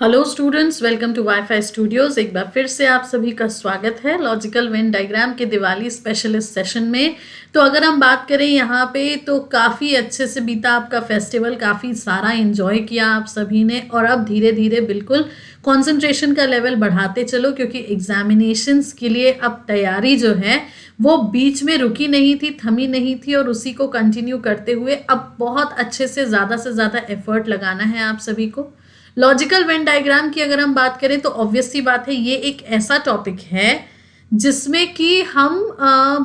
Hello students, welcome to WiFi studios. एक बार फिर से आप सभी का स्वागत है लॉजिकल वेन डायग्राम के दिवाली स्पेशलिस्ट सेशन में। तो अगर हम बात करें यहाँ पे तो काफ़ी अच्छे से बीता आपका फेस्टिवल, काफ़ी सारा एंजॉय किया आप सभी ने। और अब धीरे धीरे बिल्कुल कंसंट्रेशन का लेवल बढ़ाते चलो, क्योंकि एग्जामिनेशंस के लिए अब तैयारी जो है वो बीच में रुकी नहीं थी, थमी नहीं थी, और उसी को कंटिन्यू करते हुए अब बहुत अच्छे से ज़्यादा एफर्ट लगाना है आप सभी को। लॉजिकल वेन डायग्राम की अगर हम बात करें तो ऑब्वियस सी बात है, ये एक ऐसा टॉपिक है जिसमें कि हम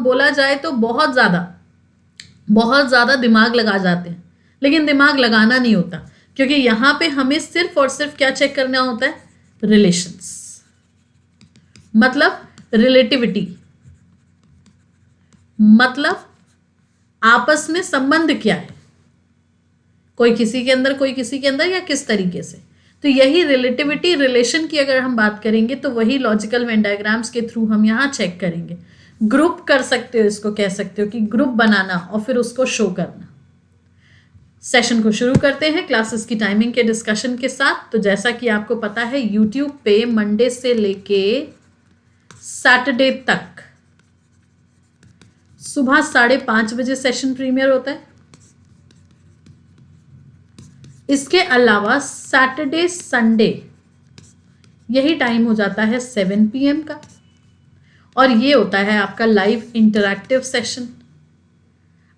बोला जाए तो बहुत ज़्यादा दिमाग लगा जाते हैं, लेकिन दिमाग लगाना नहीं होता, क्योंकि यहाँ पे हमें सिर्फ और सिर्फ क्या चेक करना होता है, रिलेशंस, मतलब रिलेटिविटी, मतलब आपस में संबंध क्या है, कोई किसी के अंदर कोई किसी के अंदर, या किस तरीके से। तो यही रिलेटिविटी रिलेशन की अगर हम बात करेंगे तो वही लॉजिकल वेन डायग्राम्स के थ्रू हम यहाँ चेक करेंगे। ग्रुप कर सकते हो, इसको कह सकते हो कि ग्रुप बनाना और फिर उसको शो करना। सेशन को शुरू करते हैं क्लासेस की टाइमिंग के डिस्कशन के साथ। तो जैसा कि आपको पता है, यूट्यूब पे मंडे से लेके सैटरडे तक सुबह 5:30 बजे सेशन प्रीमियर होता है। इसके अलावा सैटरडे संडे यही टाइम हो जाता है 7 PM का, और ये होता है आपका लाइव इंटरैक्टिव सेशन।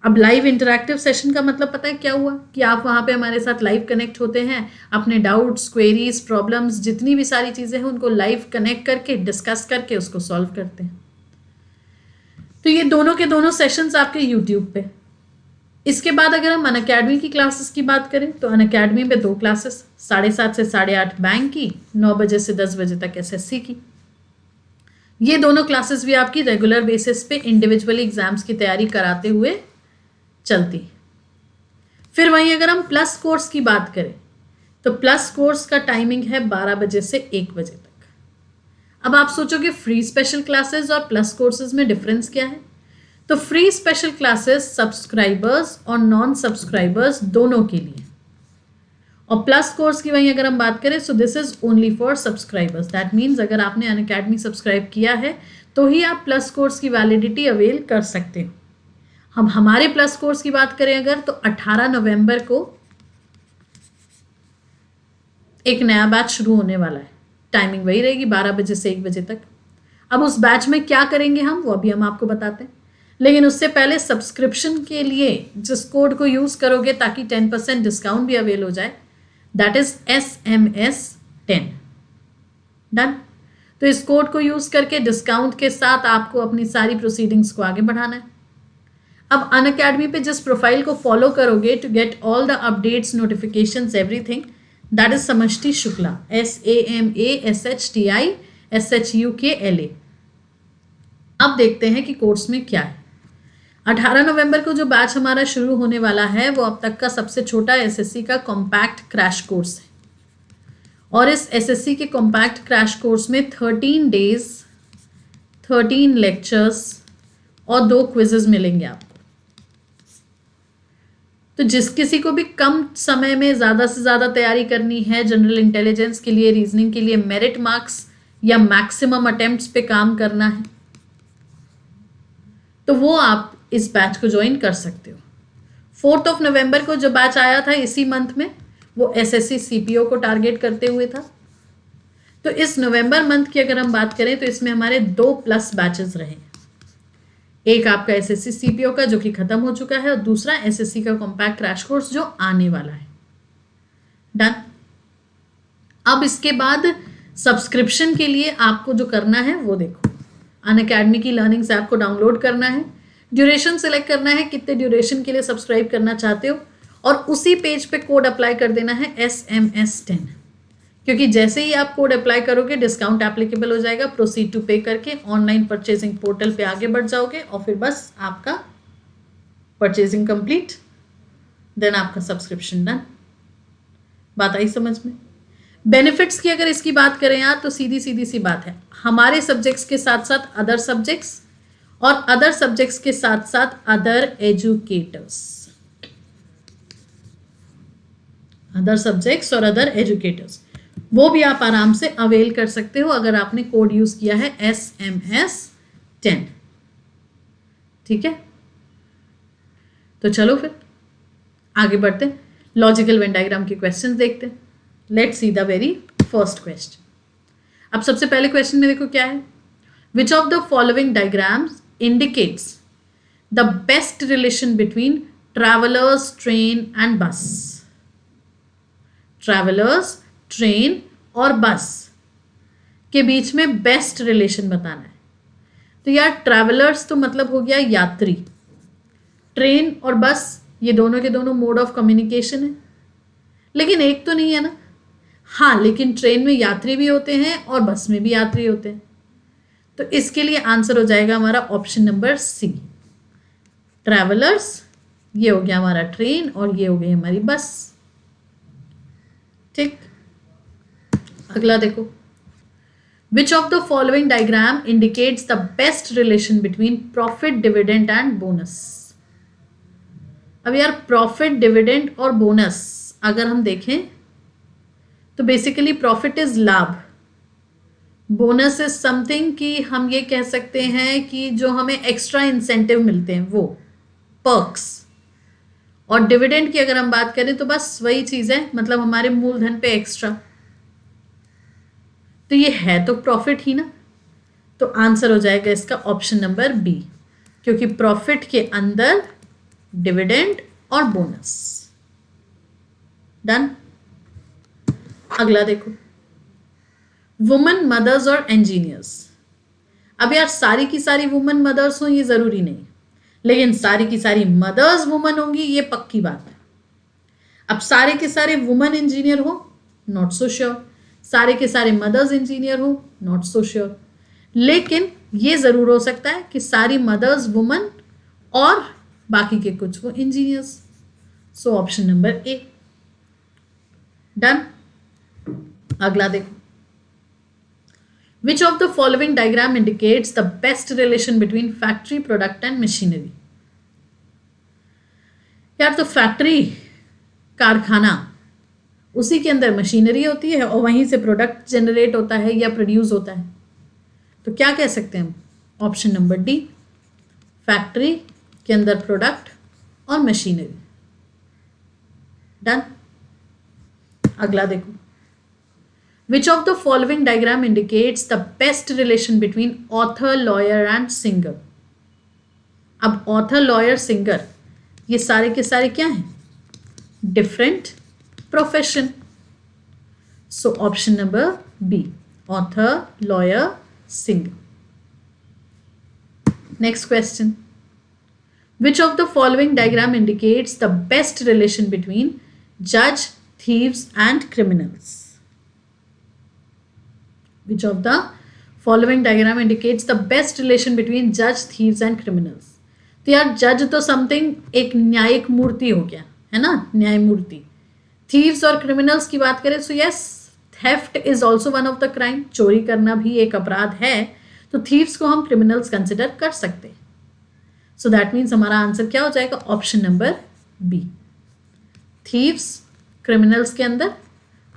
अब लाइव इंटरैक्टिव सेशन का मतलब पता है क्या हुआ, कि आप वहाँ पे हमारे साथ लाइव कनेक्ट होते हैं, अपने डाउट्स, क्वेरीज, प्रॉब्लम्स, जितनी भी सारी चीज़ें हैं उनको लाइव कनेक्ट करके डिस्कस करके उसको सॉल्व करते हैं। तो ये दोनों के दोनों सेशंस आपके यूट्यूब पे। इसके बाद अगर हम अनअकैडमी की क्लासेस की बात करें तो अनअकैडमी पे 2 क्लासेस, 7:30 से 8:30 बैंक की, 9 बजे से 10 बजे तक एसएससी की। ये दोनों क्लासेस भी आपकी रेगुलर बेसिस पे इंडिविजुअली एग्जाम्स की तैयारी कराते हुए चलती। फिर वहीं अगर हम प्लस कोर्स की बात करें तो प्लस कोर्स का टाइमिंग है 12 बजे से 1 बजे तक। अब आप सोचोगे फ्री स्पेशल क्लासेस और प्लस कोर्सेज में डिफरेंस क्या है। तो फ्री स्पेशल क्लासेस सब्सक्राइबर्स और नॉन सब्सक्राइबर्स दोनों के लिए, और प्लस कोर्स की वहीं अगर हम बात करें so this is only for subscribers. That means अगर आपने अनअकैडमी सब्सक्राइब किया है तो ही आप प्लस कोर्स की वैलिडिटी अवेल कर सकते हो। हम हमारे प्लस कोर्स की बात करें अगर तो 18 नवंबर को एक नया बैच शुरू होने वाला है। टाइमिंग वही रहेगी 12 बजे से 1 बजे तक। अब उस बैच में क्या करेंगे हम, वो अभी हम आपको बताते हैं, लेकिन उससे पहले सब्सक्रिप्शन के लिए जिस कोड को यूज़ करोगे ताकि 10% डिस्काउंट भी अवेल हो जाए, दैट इज SMS10। डन। तो इस कोड को यूज़ करके डिस्काउंट के साथ आपको अपनी सारी प्रोसीडिंग्स को आगे बढ़ाना है। अब अनअकैडमी पे जिस प्रोफाइल को फॉलो करोगे to get all the updates, notifications, everything, that is Samashti Shukla, SAMASHTISHUKLA। अब देखते हैं कि कोर्स में क्या है। 18 नवंबर को जो बैच हमारा शुरू होने वाला है वो अब तक का सबसे छोटा एसएससी का कॉम्पैक्ट क्रैश कोर्स है, और इस एसएससी के कॉम्पैक्ट क्रैश कोर्स में 13 डेज, 13 लेक्चर्स और 2 क्विजेज मिलेंगे आपको। तो जिस किसी को भी कम समय में ज़्यादा से ज़्यादा तैयारी करनी है, जनरल इंटेलिजेंस के लिए, रीजनिंग के लिए, मेरिट मार्क्स या मैक्सिमम अटेम्प्ट्स पे काम करना है, तो वो आप इस बैच को ज्वाइन कर सकते हो। 4 नवंबर को जो बैच आया था इसी मंथ में, वो एसएससी सीपीओ को टारगेट करते हुए था। तो इस नवंबर मंथ की अगर हम बात करें तो इसमें हमारे 2 प्लस बैचेस रहे। एक आपका एसएससी सीपीओ का जो कि खत्म हो चुका है, और दूसरा एसएससी का कॉम्पैक्ट क्रैश कोर्स जो आने वाला है। डन। अब इसके बाद सब्सक्रिप्शन के लिए आपको जो करना है वो देखो, अनअकैडमी की लर्निंग्स ऐप को डाउनलोड करना है, ड्यूरेशन सेलेक्ट करना है, कितने ड्यूरेशन के लिए सब्सक्राइब करना चाहते हो, और उसी पेज पे कोड अप्लाई कर देना है SMS10, क्योंकि जैसे ही आप कोड अप्लाई करोगे डिस्काउंट एप्लीकेबल हो जाएगा। प्रोसीड टू पे करके ऑनलाइन परचेजिंग पोर्टल पे आगे बढ़ जाओगे, और फिर बस आपका परचेजिंग कंप्लीट, देन आपका सब्सक्रिप्शन डन। बात आई समझ में। बेनिफिट्स की अगर इसकी बात करें यार तो सीधी सी बात है, हमारे सब्जेक्ट्स के साथ साथ अदर सब्जेक्ट्स, और अदर सब्जेक्ट्स के साथ साथ अदर एजुकेटर्स, अदर सब्जेक्ट्स और अदर एजुकेटर्स वो भी आप आराम से अवेल कर सकते हो अगर आपने कोड यूज किया है SMS10। ठीक है, तो चलो फिर आगे बढ़ते हैं, लॉजिकल वेन डायग्राम के क्वेश्चंस देखते हैं। Let's see the very first question. अब सबसे पहले क्वेश्चन में देखो क्या है, विच of the following diagrams indicates the best relation between travellers, train and बस। ट्रैवलर्स, ट्रेन और बस के बीच में बेस्ट रिलेशन बताना है। तो यार ट्रैवलर्स तो मतलब हो गया यात्री, ट्रेन और बस ये दोनों के दोनों मोड ऑफ कम्युनिकेशन है, लेकिन एक तो नहीं है ना। हाँ, लेकिन ट्रेन में यात्री भी होते हैं और बस में भी यात्री होते हैं, तो इसके लिए आंसर हो जाएगा हमारा ऑप्शन नंबर सी, ट्रैवलर्स। ये हो गया हमारा ट्रेन और ये हो गई हमारी बस। ठीक, अगला देखो, which of the following diagram indicates the best relation between profit, dividend and bonus. अब यार प्रॉफिट, डिविडेंड और बोनस अगर हम देखें तो बेसिकली प्रॉफिट इज लाभ, बोनस इज समथिंग कि हम ये कह सकते हैं कि जो हमें एक्स्ट्रा इंसेंटिव मिलते हैं वो पर्क्स, और डिविडेंड की अगर हम बात करें तो बस वही चीज है, मतलब हमारे मूलधन पे एक्स्ट्रा। तो ये है तो प्रॉफिट ही ना, तो आंसर हो जाएगा इसका ऑप्शन नंबर बी, क्योंकि प्रॉफिट के अंदर डिविडेंड और बोनस। डन। अगला देखो, वुमेन मदर्स और इंजीनियर्स। अब यार सारी की सारी वुमेन मदर्स हो ये जरूरी नहीं, लेकिन सारी की सारी मदर्स वुमेन होंगी ये पक्की बात है। अब सारे के सारे वुमेन इंजीनियर हो, नॉट सो श्योर। सारे के सारे मदर्स इंजीनियर हो, नॉट सो श्योर। लेकिन ये जरूर हो सकता है कि सारी मदर्स वुमेन और बाकी के कुछ वो इंजीनियर्स। सो ऑप्शन नंबर ए। डन। अगला देखो, which of the following diagram indicates the best relation between factory, product and machinery. यार तो फैक्ट्री, कारखाना, उसी के अंदर मशीनरी होती है और वहीं से प्रोडक्ट जनरेट होता है या प्रोड्यूस होता है। तो क्या कह सकते हैं हम, ऑप्शन नंबर डी, फैक्ट्री के अंदर प्रोडक्ट और मशीनरी। डन। अगला देखो, which of the following diagram indicates the best relation between author, lawyer and singer. अब ऑथर, लॉयर, सिंगर ये सारे के सारे क्या हैं, different profession. So option number B, author, lawyer, singer. Next question, which of the following diagram indicates the best relation between judge, thieves and criminals? Which of the following diagram indicates the best relation between judge, thieves and criminals? तो यार जज तो something एक न्यायिक मूर्ति हो गया है ना, न्याय मूर्ति। थीव्स और क्रिमिनल्स की बात करें तो yes, theft is also one of the crime, चोरी करना भी एक अपराध है, तो थीव्स को हम क्रिमिनल्स कंसिडर कर सकते हैं। सो दैट मीन्स हमारा आंसर क्या हो जाएगा, option number B, thieves criminals के अंदर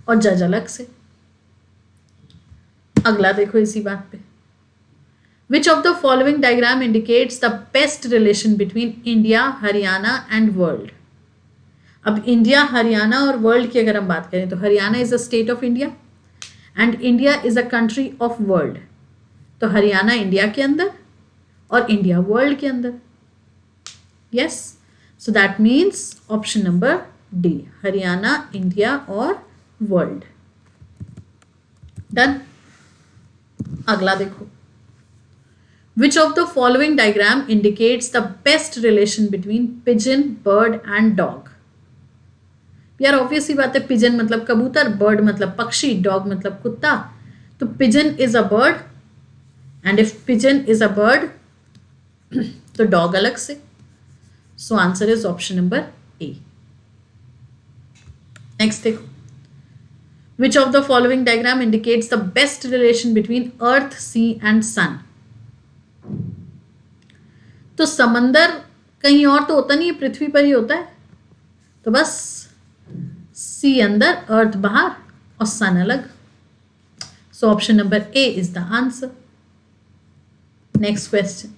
और जज अलग से। अगला देखो इसी बात पे, विच of the following diagram indicates the best relation between India, Haryana and world. अब इंडिया, हरियाणा और वर्ल्ड की अगर हम बात करें तो Haryana is a state of India and India is a country of world. तो हरियाणा इंडिया के अंदर और इंडिया वर्ल्ड के अंदर। Yes, so that means option number D, Haryana, India और वर्ल्ड। डन। अगला देखो, which of the following diagram indicates the best relation between pigeon, bird and dog. यार ऑब्वियस सी बात है, पिजन मतलब कबूतर, बर्ड मतलब पक्षी, डॉग मतलब कुत्ता। तो pigeon is a bird and if pigeon is a bird तो डॉग अलग से। So answer is option number A. Next देखो, which of the following diagram indicates the best relation between earth, sea and sun. तो समंदर कहीं और तो होता नहीं है, पृथ्वी पर ही होता है। तो बस सी अंदर, अर्थ बाहर और सन अलग। So option number A is the answer. Next question.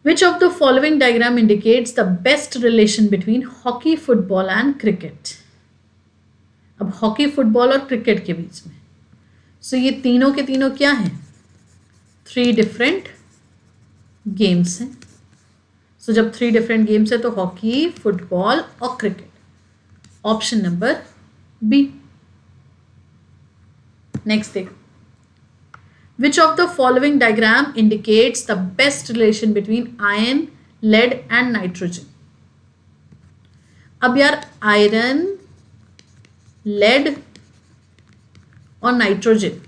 Which of the following diagram indicates the best relation between hockey, football and cricket? अब हॉकी, फुटबॉल और क्रिकेट के बीच में, सो ये तीनों के तीनों क्या हैं? 3 डिफरेंट गेम्स हैं. सो जब 3 डिफरेंट गेम्स है तो हॉकी, फुटबॉल और cricket. Option number B. Next देखो. Which of the following diagram indicates the best relation between iron, lead and nitrogen? अब यार आयरन, लेड और नाइट्रोजन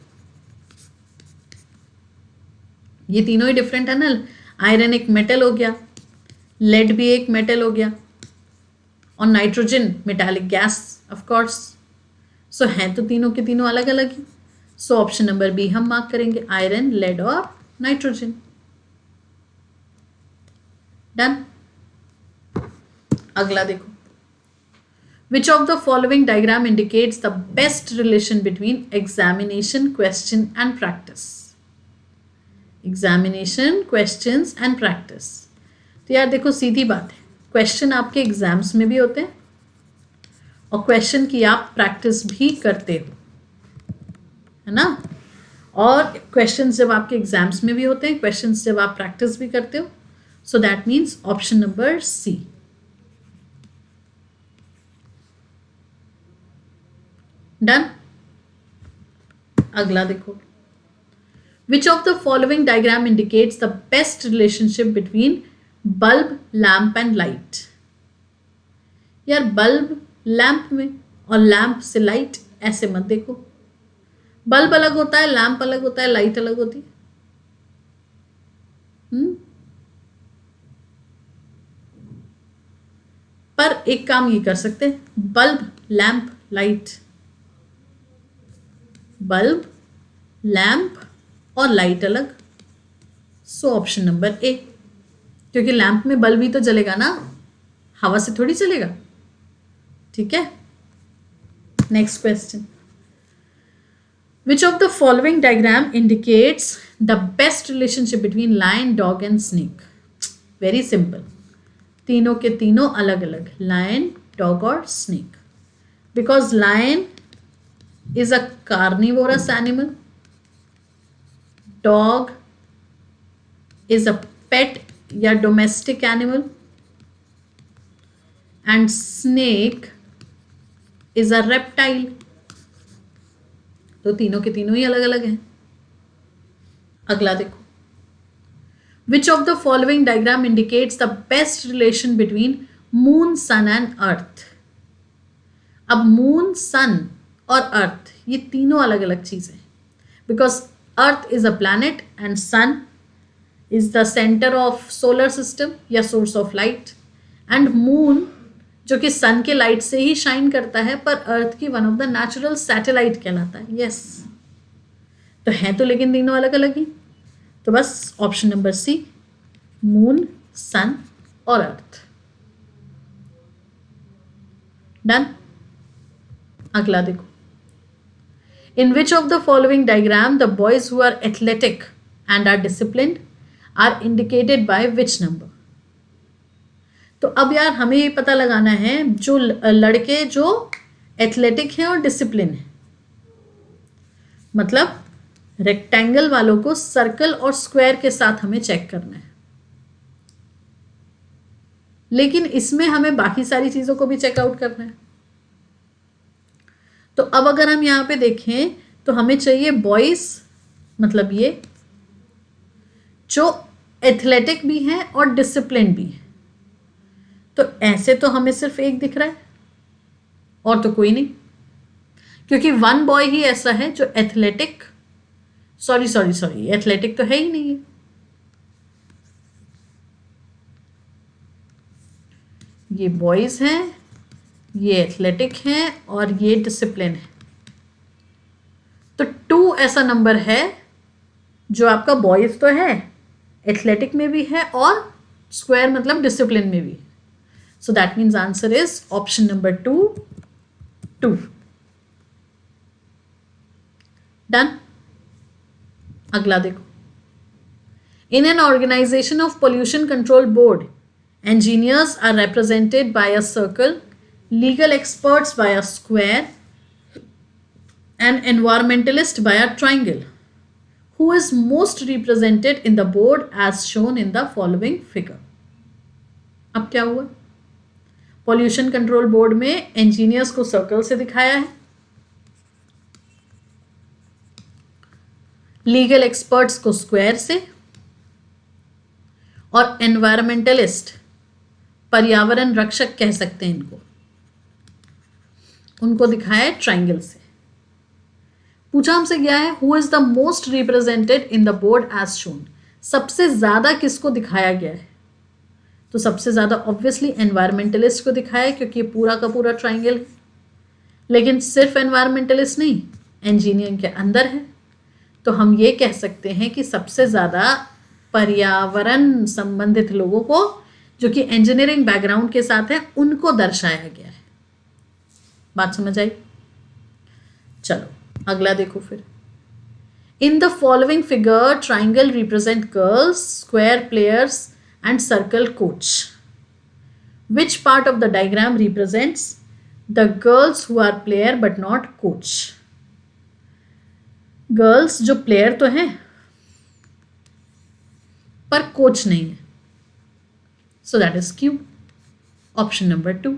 ये तीनों ही डिफरेंट है ना. आयरन एक मेटल हो गया, लेड भी एक मेटल हो गया और nitrogen metallic gas of course. So हैं तो तीनों के तीनों अलग अलग ही. सो ऑप्शन नंबर बी हम मार्क करेंगे, आयरन, लेड और नाइट्रोजन. डन. अगला देखो. Which of the following diagram indicates the best relation between examination, question and practice? Examination, questions and practice. तो यार देखो सीधी बात है, क्वेश्चन आपके एग्जाम्स में भी होते हैं और क्वेश्चन की आप प्रैक्टिस भी करते हो, है ना. और क्वेश्चंस जब आपके एग्जाम्स में भी होते हैं, क्वेश्चंस जब आप प्रैक्टिस भी करते हो. So that means option number C. Done. अगला देखो. Which of the following diagram indicates the best relationship between bulb, lamp and light? यार बल्ब लैंप में और लैंप से लाइट ऐसे मत देखो. बल्ब अलग होता है, लैंप अलग होता है, लाइट अलग होती है. पर एक काम ये कर सकते हैं, bulb, lamp, light. Bulb, lamp और लाइट अलग. सो ऑप्शन नंबर ए, क्योंकि लैंप में बल्ब ही तो जलेगा ना, हवा से थोड़ी चलेगा. ठीक है. Next question. Which of the following diagram indicates the best relationship between lion, dog and snake? Very simple. तीनों के तीनों अलग अलग, lion, dog और snake. Because lion is a carnivorous animal. Dog is a pet या domestic animal. And snake is a reptile. तो तीनों के तीनों ही अलग अलग हैं. अगला देखो. Which of the following diagram indicates the best relation between moon, sun and earth? अब मून, सन और अर्थ ये तीनों अलग अलग चीजें, because earth is a planet and sun is the centre of solar system या source of light, and moon जो कि सन के लाइट से ही शाइन करता है पर अर्थ की one of the natural satellite कहलाता है. यस. तो हैं तो लेकिन तीनों अलग अलग ही. तो बस option number C, moon, sun और अर्थ. डन. अगला देखो. In which of the following diagram the boys who are athletic and are disciplined are indicated by which number? तो अब यार हमें ये पता लगाना है जो लड़के जो एथलेटिक हैं और डिसिप्लिन है, मतलब रेक्टेंगल वालों को सर्कल और स्क्वायर के साथ हमें चेक करना है, लेकिन इसमें हमें बाकी सारी चीजों को भी चेकआउट करना है. तो अब अगर हम यहां पे देखें तो हमें चाहिए बॉयज, मतलब ये जो एथलेटिक भी हैं और डिसिप्लिन भी है. तो ऐसे तो हमें सिर्फ एक दिख रहा है और तो कोई नहीं, क्योंकि वन बॉय ही ऐसा है जो एथलेटिक, सॉरी एथलेटिक तो है ही नहीं है. ये बॉयज हैं, ये एथलेटिक हैं और ये डिसिप्लिन है. तो 2 ऐसा नंबर है जो आपका बॉयज तो है, एथलेटिक में भी है और स्क्वायर मतलब डिसिप्लिन में भी. So that means answer is option number 2, 2. Done. अगला देखो, in an organisation of pollution control board, engineers are represented by a circle, legal experts by a square, and environmentalist by a triangle. Who is most represented in the board as shown in the following figure? अब क्या हुआ? Pollution control board में engineers को circle से दिखाया है, legal experts को square से, और एनवायरमेंटलिस्ट, पर्यावरण रक्षक कह सकते हैं इनको, उनको दिखाया है ट्राइंगल से। पूछा हमसे गया है who is the most represented in the board as shown, सबसे ज्यादा किसको दिखाया गया है? तो सबसे ज्यादा ऑब्वियसली एनवायरमेंटलिस्ट को दिखाया है, क्योंकि ये पूरा का पूरा ट्राइंगल है। लेकिन सिर्फ एनवायरमेंटलिस्ट नहीं, इंजीनियरिंग के अंदर है, तो हम ये कह सकते हैं कि सबसे ज्यादा पर्यावरण संबंधित लोगों को, जो कि इंजीनियरिंग बैकग्राउंड के साथ है, उनको दर्शाया गया है। बात समझ आई? चलो अगला देखो फिर। In the following figure triangle represent girls, square players and circle coach. Which part of the diagram represents the girls who are player but not coach? Girls जो प्लेयर तो हैं पर कोच नहीं है, so that is Q, option number 2।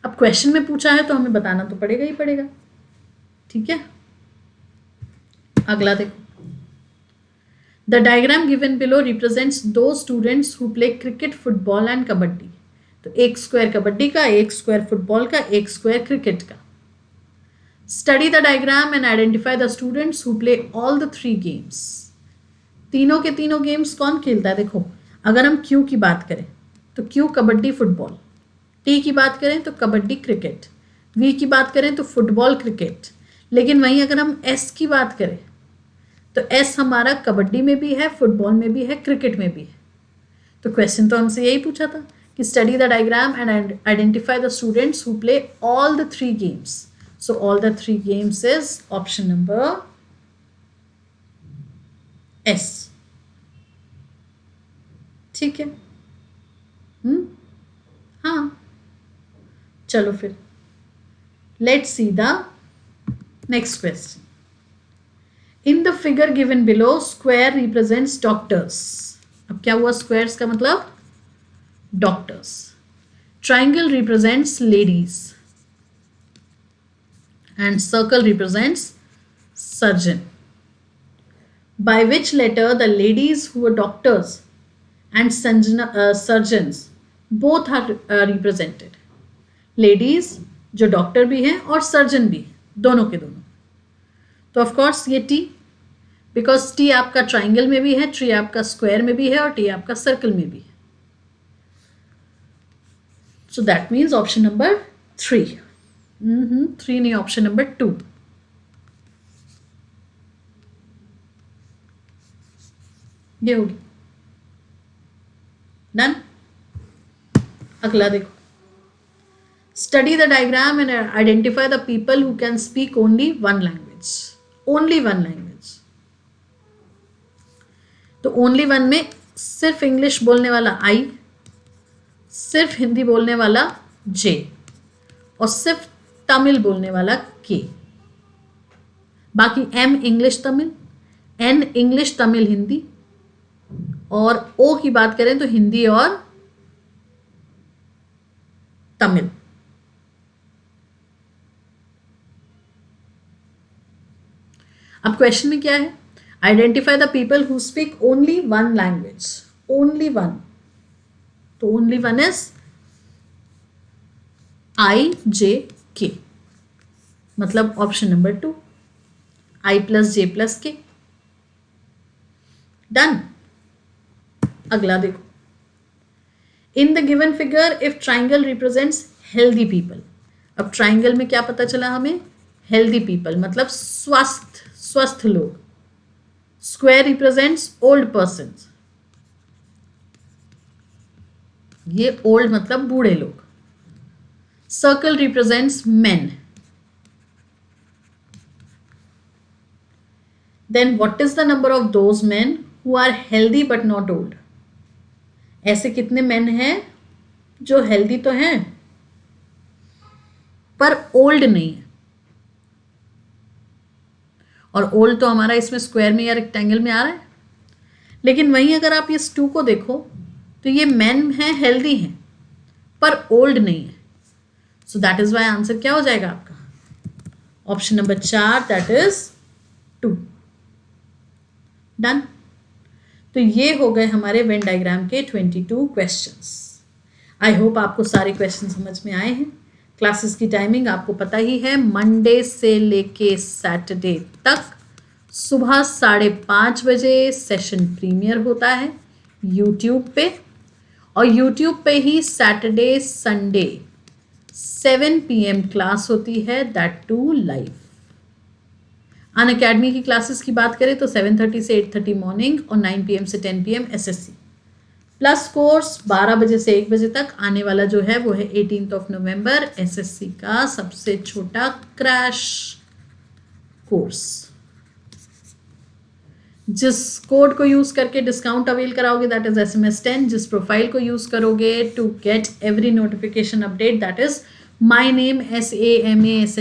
अब question में पूछा है तो हमें बताना तो पड़ेगा ही पड़ेगा, ठीक है। अगला देखो, the diagram given below represents दो students who play cricket, football and kabaddi. तो एक स्क्वायर कबड्डी का, एक स्क्वायर फुटबॉल का, एक स्क्वायर क्रिकेट का। Study the diagram and identify the students who play all the 3 games. तीनों के तीनों गेम्स कौन खेलता है? देखो, अगर हम क्यू की बात करें तो क्यू कबड्डी फुटबॉल, टी की बात करें तो कबड्डी क्रिकेट, वी की बात करें तो फुटबॉल क्रिकेट। लेकिन वहीं अगर हम एस की बात करें तो एस हमारा कबड्डी में भी है, फुटबॉल में भी है, क्रिकेट में भी है। तो क्वेश्चन तो हमसे यही पूछा था कि study the diagram and identify the students who play all the 3 games. So all the 3 games is option number S, ठीक है। हाँ, चलो फिर let's see the next question. In the figure given below square represents doctors. अब क्या हुआ? Squares का मतलब doctors. Triangle represents ladies and circle represents surgeon. By which letter the ladies who are doctors and surgeons both are represented? Ladies जो doctor भी हैं और surgeon भी, दोनों के दोनों। तो ऑफ कोर्स ये टी, बिकॉज टी आपका ट्राइंगल में भी है, टी आपका स्क्वायर में भी है और टी आपका सर्कल में भी है। So that means option number 3। 3 नहीं, ऑप्शन नंबर 2। ये होगी डन। अगला देखो, study the diagram and identify the people who can speak only one language. Only one language, तो ओनली वन में सिर्फ इंग्लिश बोलने वाला आई, सिर्फ हिंदी बोलने वाला जे, और सिर्फ तमिल बोलने वाला के। बाकी M English Tamil, N English Tamil Hindi, और ओ की बात करें तो हिंदी और तमिल। अब क्वेश्चन में क्या है? Identify the people who speak only one language. Only one, तो ओनली वन इज आई जे के, मतलब ऑप्शन नंबर 2, आई प्लस जे प्लस के। डन। अगला देखो, in the given figure if triangle represents healthy people. अब ट्राइंगल में क्या पता चला हमें? हेल्दी पीपल मतलब स्वस्थ लोग। स्क्वायर रिप्रेजेंट्स ओल्ड पर्सन, ये ओल्ड मतलब बूढ़े लोग। Circle represents men, then what is the number of those man who are healthy but not old? ऐसे कितने मैन हैं जो हेल्दी तो हैं पर ओल्ड नहीं है? और ओल्ड तो हमारा इसमें स्क्वायर में या रेक्टेंगल में आ रहा है, लेकिन वहीं अगर आप इस 2 को देखो तो ये मैन हैं, हेल्दी हैं पर ओल्ड नहीं है. So that is why answer क्या हो जाएगा आपका? Option number 4, that is 2. Done. तो ये हो गए हमारे वेन डायग्राम के 22 क्वेश्चंस. आई होप आपको सारे क्वेश्चन समझ में आए हैं. क्लासेस की टाइमिंग आपको पता ही है, मंडे से लेके सैटरडे तक सुबह 5:30 बजे सेशन प्रीमियर होता है यूट्यूब पे, और यूट्यूब पे ही सैटरडे संडे 7 PM क्लास होती है, दैट टू लाइव. अनअकैडमी की क्लासेस की बात करें तो 7:30 से 8:30 मॉर्निंग और 9 PM से 10 PM SSC प्लस कोर्स 12 बजे से 1 बजे तक. आने वाला जो है वो है 18 नवंबर SSC का सबसे छोटा क्रैश कोर्स. जिस कोड को यूज करके डिस्काउंट अवेल कराओगे दैट इज SMS10. जिस प्रोफाइल को यूज करोगे to get every notification update that is my name SAMASHTISHUKLA.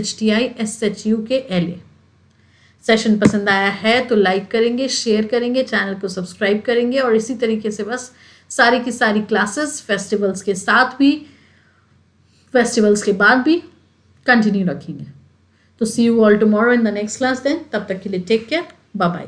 Session पसंद आया है तो लाइक करेंगे, शेयर करेंगे, चैनल को सब्सक्राइब करेंगे, और इसी तरीके से बस सारी की सारी क्लासेस फेस्टिवल्स के साथ भी, फेस्टिवल्स के बाद भी कंटिन्यू रखेंगे. तो see you all tomorrow in the next class. Then तब तक के लिए टेक केयर, बाय बाय.